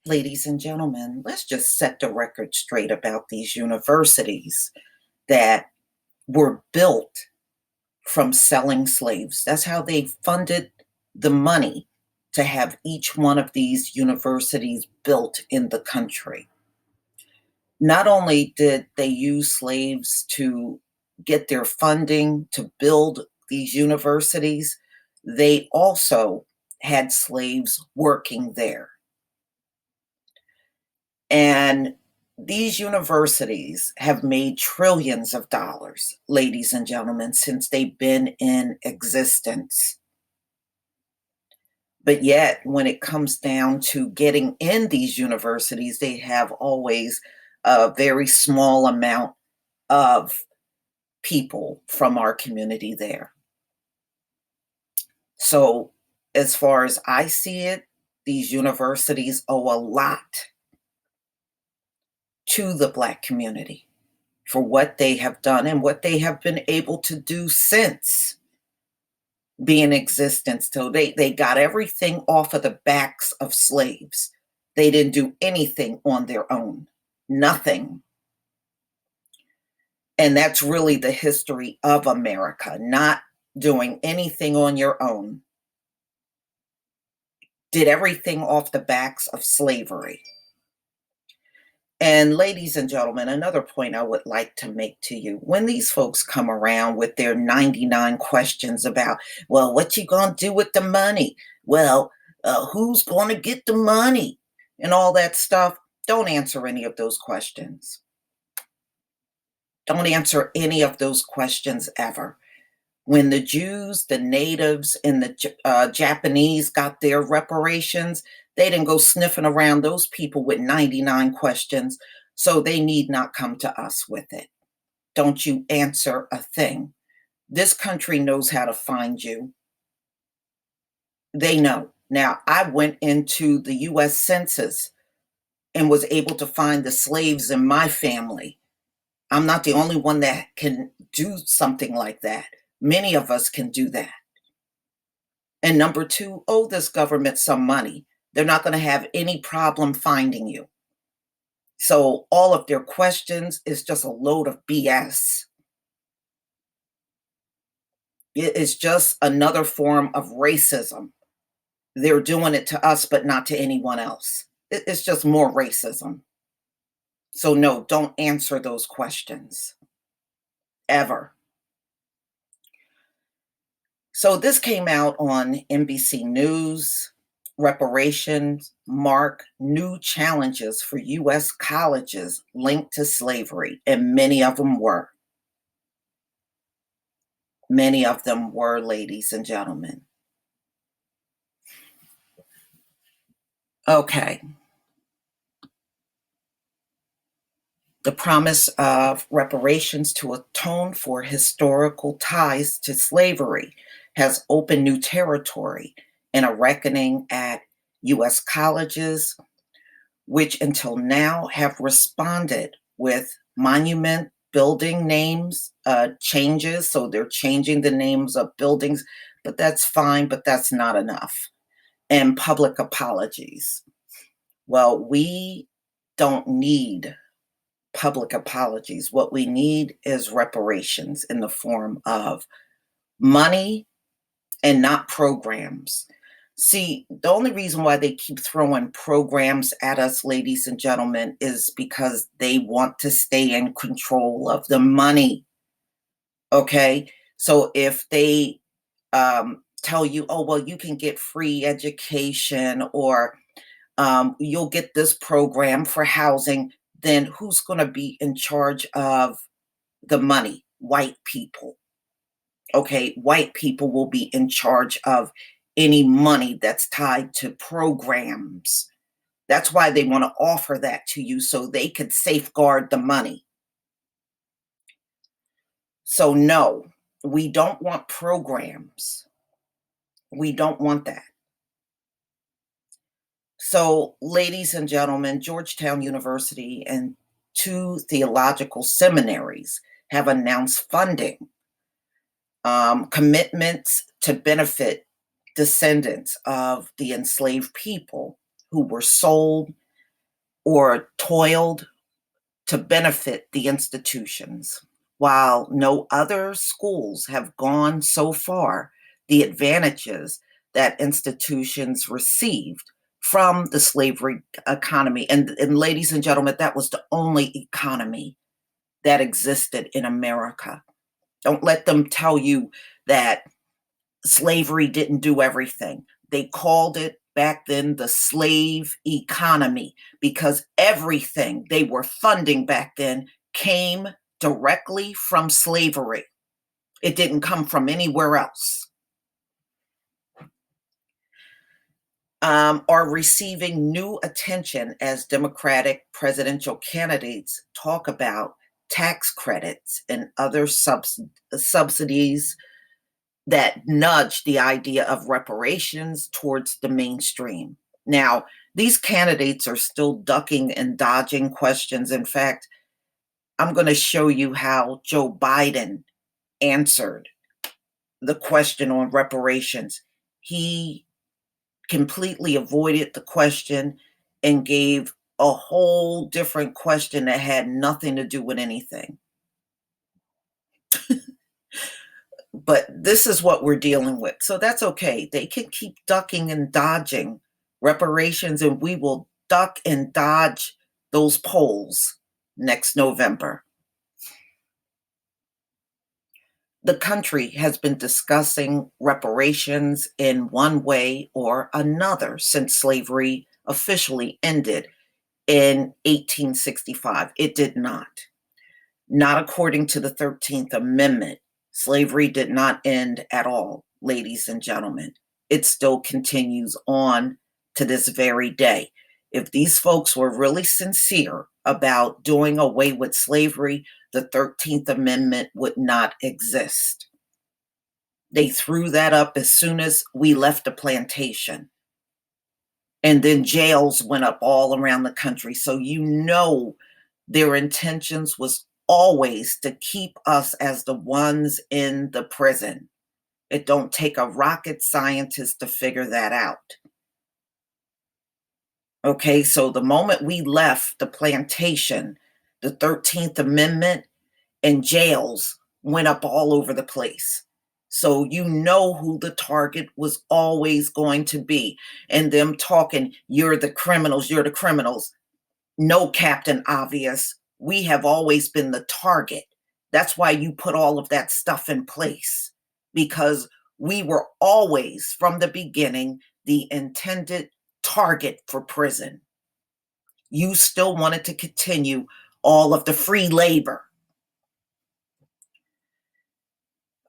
Ladies and gentlemen, let's just set the record straight about these universities that were built from selling slaves. That's how they funded the money to have each one of these universities built in the country. Not only did they use slaves to get their funding to build these universities, they also had slaves working there. And these universities have made trillions of dollars, ladies and gentlemen, since they've been in existence. But yet, when it comes down to getting in these universities, they have always a very small amount of people from our community there. So, as far as I see it, these universities owe a lot to the Black community for what they have done and what they have been able to do since being in existence. So they got everything off of the backs of slaves. They didn't do anything on their own, nothing. And that's really the history of America, not doing anything on your own. Did everything off the backs of slavery. And ladies and gentlemen, another point I would like to make to you, when these folks come around with their 99 questions about, well, what you going to do with the money? Well, who's going to get the money? And all that stuff, don't answer any of those questions. Don't answer any of those questions ever. When the Jews, the natives, and the Japanese got their reparations, they didn't go sniffing around those people with 99 questions, so they need not come to us with it. Don't you answer a thing. This country knows how to find you. They know. Now, I went into the US Census and was able to find the slaves in my family. I'm not the only one that can do something like that. Many of us can do that. And number two, owe this government some money. They're not going to have any problem finding you. So all of their questions is just a load of BS. It is just another form of racism. They're doing it to us, but not to anyone else. It's just more racism. So no, don't answer those questions. Ever. So this came out on NBC News. Reparations mark new challenges for U.S. colleges linked to slavery, and many of them were. Many of them were, ladies and gentlemen. Okay. The promise of reparations to atone for historical ties to slavery has opened new territory in a reckoning at U.S. colleges, which until now have responded with monument building names changes. So they're changing the names of buildings, but that's fine, but that's not enough. And public apologies. Well, we don't need public apologies. What we need is reparations in the form of money and not programs. See, the only reason why they keep throwing programs at us, ladies and gentlemen, is because they want to stay in control of the money. Okay? So if they tell you, oh, well, you can get free education or you'll get this program for housing, then who's going to be in charge of the money? White people. Okay, white people will be in charge of any money that's tied to programs. That's why they want to offer that to you so they could safeguard the money. So, no, we don't want programs. We don't want that. So, ladies and gentlemen, Georgetown University and two theological seminaries have announced funding commitments to benefit descendants of the enslaved people who were sold or toiled to benefit the institutions. While no other schools have gone so far, the advantages that institutions received from the slavery economy, and ladies and gentlemen, that was the only economy that existed in America. Don't let them tell you that slavery didn't do everything. They called it back then the slave economy because everything they were funding back then came directly from slavery. It didn't come from anywhere else. Are receiving new attention as Democratic presidential candidates talk about tax credits and other subsidies that nudge the idea of reparations towards the mainstream. Now, these candidates are still ducking and dodging questions. In fact, I'm going to show you how Joe Biden answered the question on reparations. He completely avoided the question and gave a whole different question that had nothing to do with anything. But this is what we're dealing with. So that's okay. They can keep ducking and dodging reparations, and we will duck and dodge those polls next November. The country has been discussing reparations in one way or another since slavery officially ended in 1865. It did not. Not according to the 13th Amendment. Slavery did not end at all, ladies and gentlemen. It still continues on to this very day. If these folks were really sincere about doing away with slavery, the 13th Amendment would not exist. They threw that up as soon as we left the plantation. And then jails went up all around the country. So you know their intentions was always to keep us as the ones in the prison. It don't take a rocket scientist to figure that out. Okay, so the moment we left the plantation, the 13th Amendment and jails went up all over the place. So you know who the target was always going to be. And them talking, you're the criminals, you're the criminals. No, Captain Obvious, we have always been the target. That's why you put all of that stuff in place, because we were always, from the beginning, the intended target for prison. You still wanted to continue all of the free labor.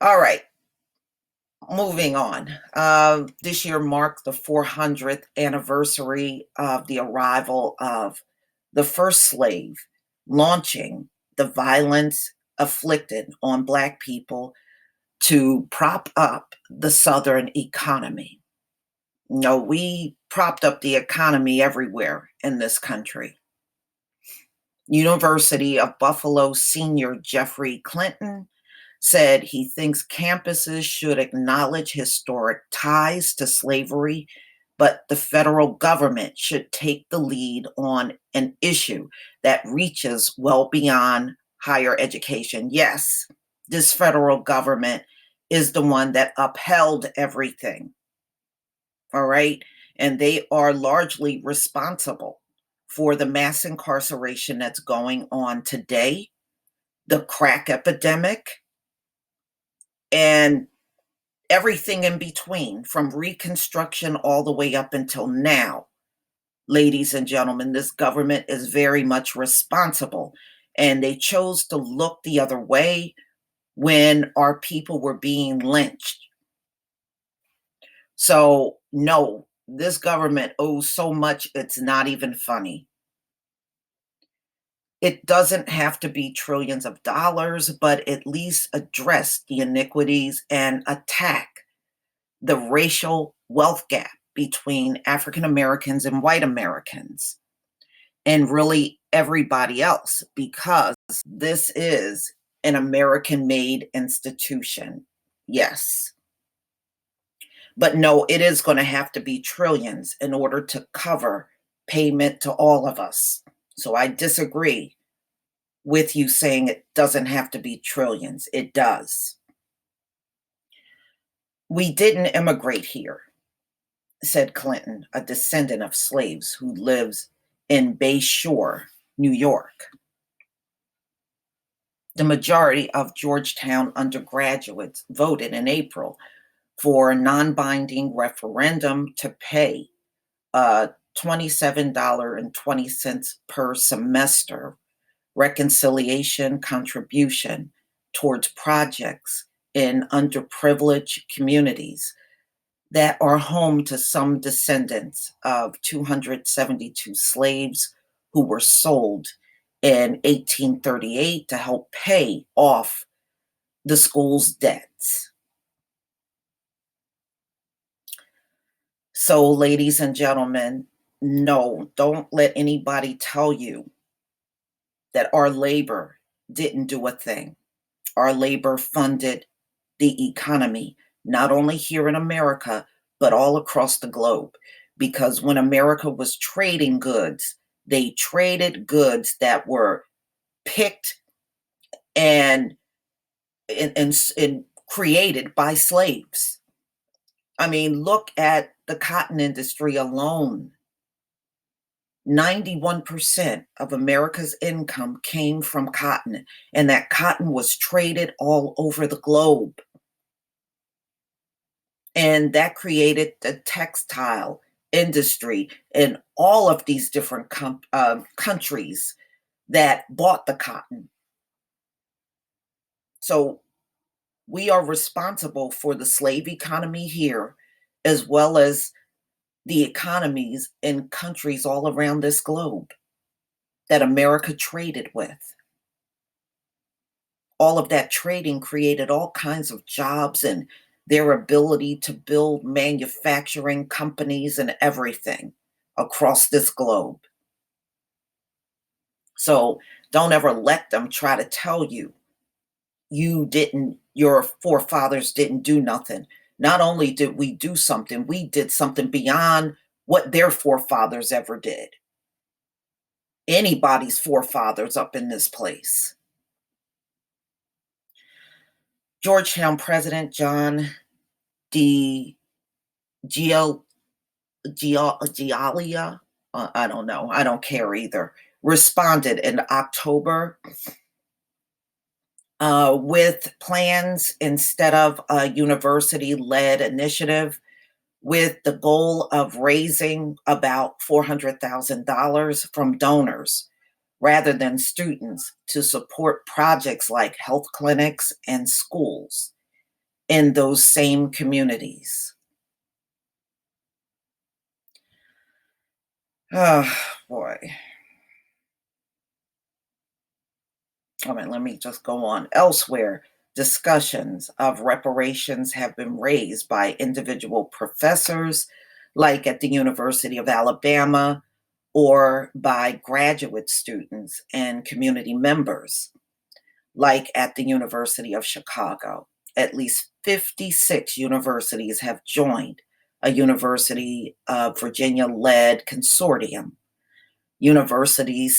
All right, moving on. This year marked the 400th anniversary of the arrival of the first slave, launching the violence afflicted on Black people to prop up the Southern economy. No, we propped up the economy everywhere in this country. University of Buffalo senior Jeffrey Clinton said he thinks campuses should acknowledge historic ties to slavery, but the federal government should take the lead on an issue that reaches well beyond higher education. Yes, this federal government is the one that upheld everything. All right. And they are largely responsible for the mass incarceration that's going on today, the crack epidemic, and everything in between, from Reconstruction all the way up until now. Ladies and gentlemen, this government is very much responsible. And they chose to look the other way when our people were being lynched. So, no, this government owes so much, it's not even funny. It doesn't have to be trillions of dollars, but at least address the iniquities and attack the racial wealth gap between African Americans and white Americans, and really everybody else, because this is an American made institution. Yes. But no, it is going to have to be trillions in order to cover payment to all of us. So I disagree with you saying it doesn't have to be trillions. It does. We didn't immigrate here, said Clinton, a descendant of slaves who lives in Bay Shore, New York. The majority of Georgetown undergraduates voted in April for a non-binding referendum to pay $27.20 per semester reconciliation contribution towards projects in underprivileged communities that are home to some descendants of 272 slaves who were sold in 1838 to help pay off the school's debts. So, ladies and gentlemen, no, don't let anybody tell you that our labor didn't do a thing. Our labor funded the economy, not only here in America, but all across the globe. Because when America was trading goods, they traded goods that were picked and, and created by slaves. I mean, look at the cotton industry alone. 91% of America's income came from cotton, and that cotton was traded all over the globe. And that created the textile industry in all of these different countries that bought the cotton. So we are responsible for the slave economy here, as well as the economies in countries all around this globe that America traded with. All of that trading created all kinds of jobs and their ability to build manufacturing companies and everything across this globe. So don't ever let them try to tell you your forefathers didn't do nothing. Not only did we do something, we did something beyond what their forefathers ever did. Anybody's forefathers up in this place. Georgetown President John D. Gialia, I don't know, I don't care either, responded in October with plans instead of a university led initiative with the goal of raising about $400,000 from donors rather than students to support projects like health clinics and schools in those same communities. Oh, boy. I mean, let me just go on. Elsewhere, discussions of reparations have been raised by individual professors, like at the University of Alabama, or by graduate students and community members, like at the University of Chicago. At least 56 universities have joined a University of Virginia led consortium. Universities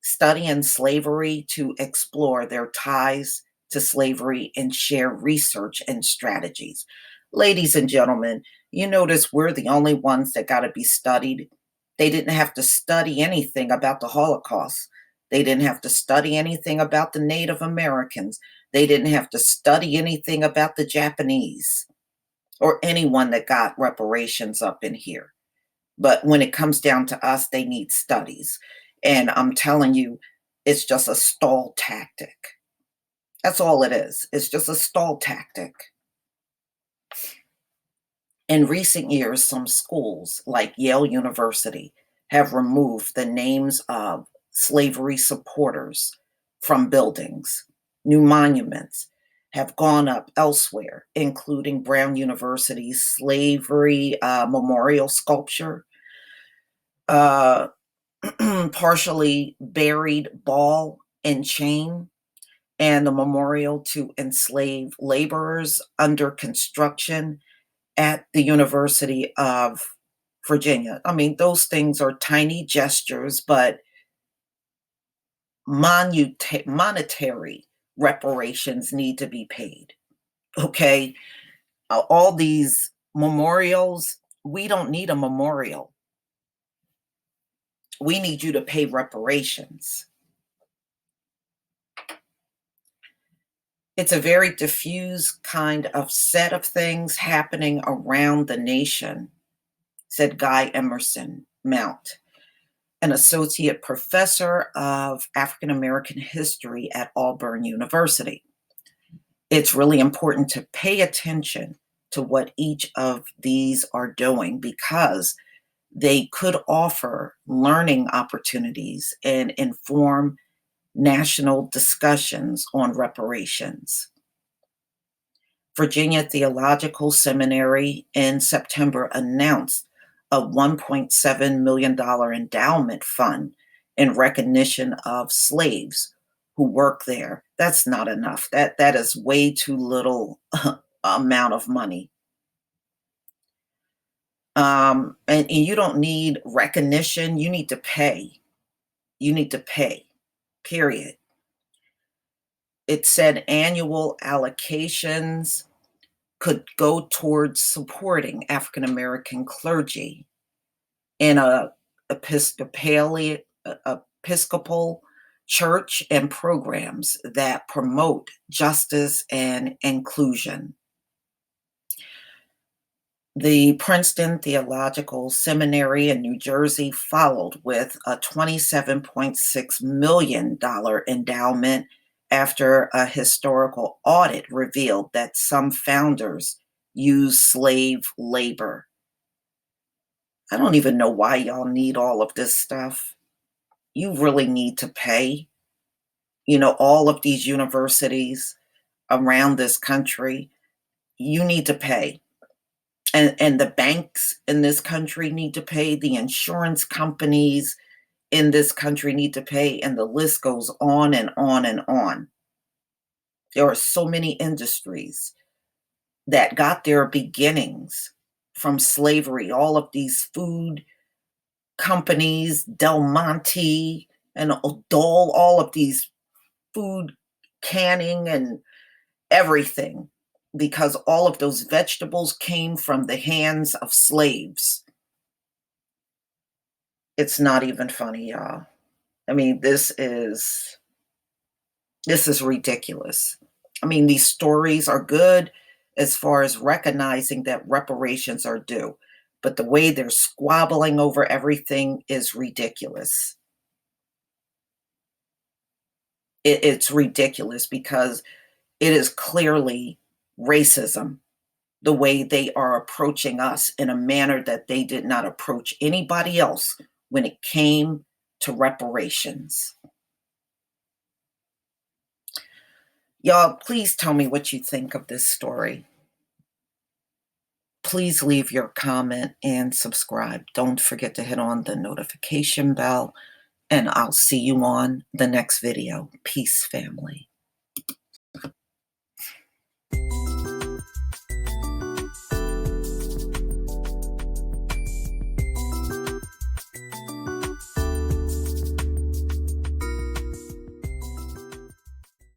studying slavery to explore their ties to slavery and share research and strategies. Ladies and gentlemen, you notice we're the only ones that got to be studied. They didn't have to study anything about the Holocaust. They didn't have to study anything about the Native Americans. They didn't have to study anything about the Japanese or anyone that got reparations up in here. But when it comes down to us, they need studies. And I'm telling you, it's just a stall tactic. That's all it is. It's just a stall tactic. In recent years, some schools, like Yale University, have removed the names of slavery supporters from buildings. New monuments have gone up elsewhere, including Brown University's slavery memorial sculpture, uh, partially buried ball and chain, and the memorial to enslaved laborers under construction at the University of Virginia. I mean, those things are tiny gestures, but monetary reparations need to be paid. Okay, all these memorials, we don't need a memorial. We need you to pay reparations. It's a very diffuse kind of set of things happening around the nation, said Guy Emerson Mount, an associate professor of African American history at Auburn University. It's really important to pay attention to what each of these are doing because they could offer learning opportunities and inform national discussions on reparations. Virginia Theological Seminary in September announced a $1.7 million endowment fund in recognition of slaves who work there. That's not enough. That is way too little amount of money. And you don't need recognition. You need to pay. You need to pay, period. It said annual allocations could go towards supporting African American clergy in a Episcopal church and programs that promote justice and inclusion. The Princeton Theological Seminary in New Jersey followed with a $27.6 million endowment after a historical audit revealed that some founders used slave labor. I don't even know why y'all need all of this stuff. You really need to pay. All of these universities around this country, you need to pay. And the banks in this country need to pay, the insurance companies in this country need to pay, and the list goes on and on and on. There are so many industries that got their beginnings from slavery. All of these food companies, Del Monte and Dole, all of these food canning and everything, because all of those vegetables came from the hands of slaves. It's not even funny, y'all. I mean, this is ridiculous. I mean, these stories are good as far as recognizing that reparations are due, but the way they're squabbling over everything is ridiculous. It's ridiculous because it is clearly racism, the way they are approaching us in a manner that they did not approach anybody else when it came to reparations. Y'all, please tell me what you think of this story. Please leave your comment and subscribe. Don't forget to hit on the notification bell, and I'll see you on the next video. Peace, family.